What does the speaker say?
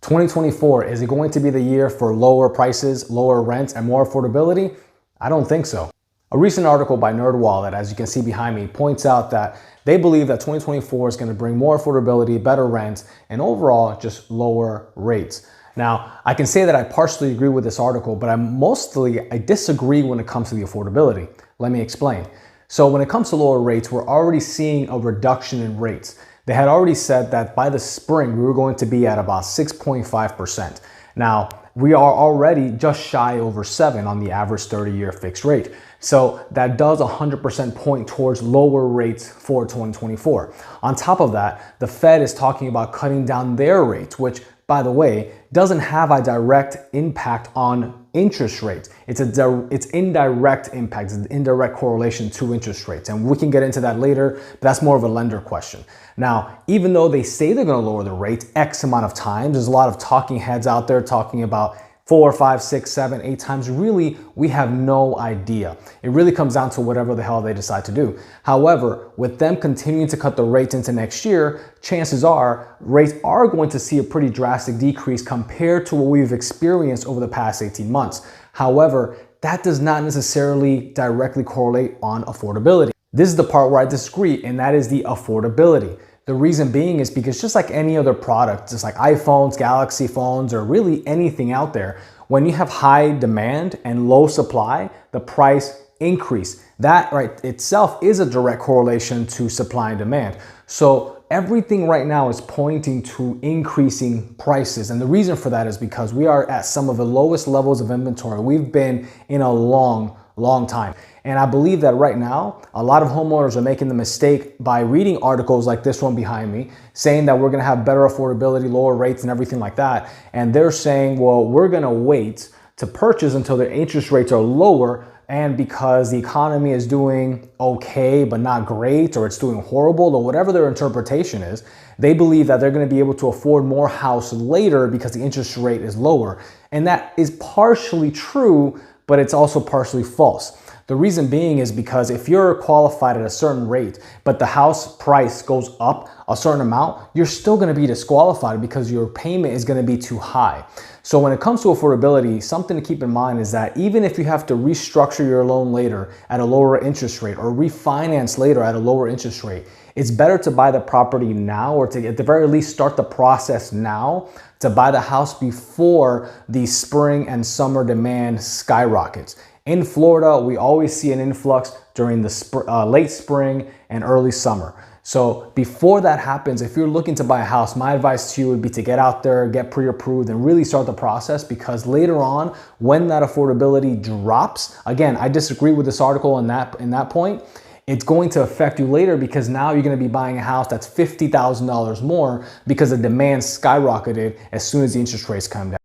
2024, is it going to be the year for lower prices, lower rents, and more affordability? I don't think so. A recent article by NerdWallet, as you can see behind me, points out that they believe that 2024 is going to bring more affordability, better rents, and overall just lower rates. Now, I can say that I partially agree with this article, but I disagree when it comes to the affordability. Let me explain. So when it comes to lower rates, we're already seeing a reduction in rates. They had already said that by the spring, we were going to be at about 6.5%. Now, we are already just shy over 7 on the average 30-year fixed rate. So that does 100% point towards lower rates for 2024. On top of that, the Fed is talking about cutting down their rates, which, by the way, doesn't have a direct impact on interest rates. It's indirect impact, it's an indirect correlation to interest rates. And we can get into that later, but that's more of a lender question. Now, even though they say they're going to lower the rates X amount of times, there's a lot of talking heads out there talking about 4, 5, 6, 7, 8 times. Really, we have no idea. It really comes down to whatever the hell they decide to do. However, with them continuing to cut the rates into next year, chances are rates are going to see a pretty drastic decrease compared to what we've experienced over the past 18 months. However, that does not necessarily directly correlate on affordability. This is the part where I disagree, and that is the affordability. The reason being is because just like any other product, just like iPhones, Galaxy phones, or really anything out there, when you have high demand and low supply, the price increase. That right itself is a direct correlation to supply and demand. So everything right now is pointing to increasing prices. And the reason for that is because we are at some of the lowest levels of inventory we've been in a long time. And I believe that right now, a lot of homeowners are making the mistake by reading articles like this one behind me, saying that we're going to have better affordability, lower rates, and everything like that. And they're saying, well, we're going to wait to purchase until the interest rates are lower. And because the economy is doing okay, but not great, or it's doing horrible, or whatever their interpretation is, they believe that they're going to be able to afford more house later because the interest rate is lower. And that is partially true, but it's also partially false. The reason being is because if you're qualified at a certain rate, but the house price goes up a certain amount, you're still going to be disqualified because your payment is going to be too high. So when it comes to affordability, something to keep in mind is that even if you have to restructure your loan later at a lower interest rate or refinance later at a lower interest rate, it's better to buy the property now, or to at the very least start the process now to buy the house before the spring and summer demand skyrockets. In Florida, we always see an influx during the late spring and early summer. So before that happens, if you're looking to buy a house, my advice to you would be to get out there, get pre-approved, and really start the process, because later on, when that affordability drops, again, I disagree with this article in that point, it's going to affect you later, because now you're going to be buying a house that's $50,000 more because the demand skyrocketed as soon as the interest rates come down.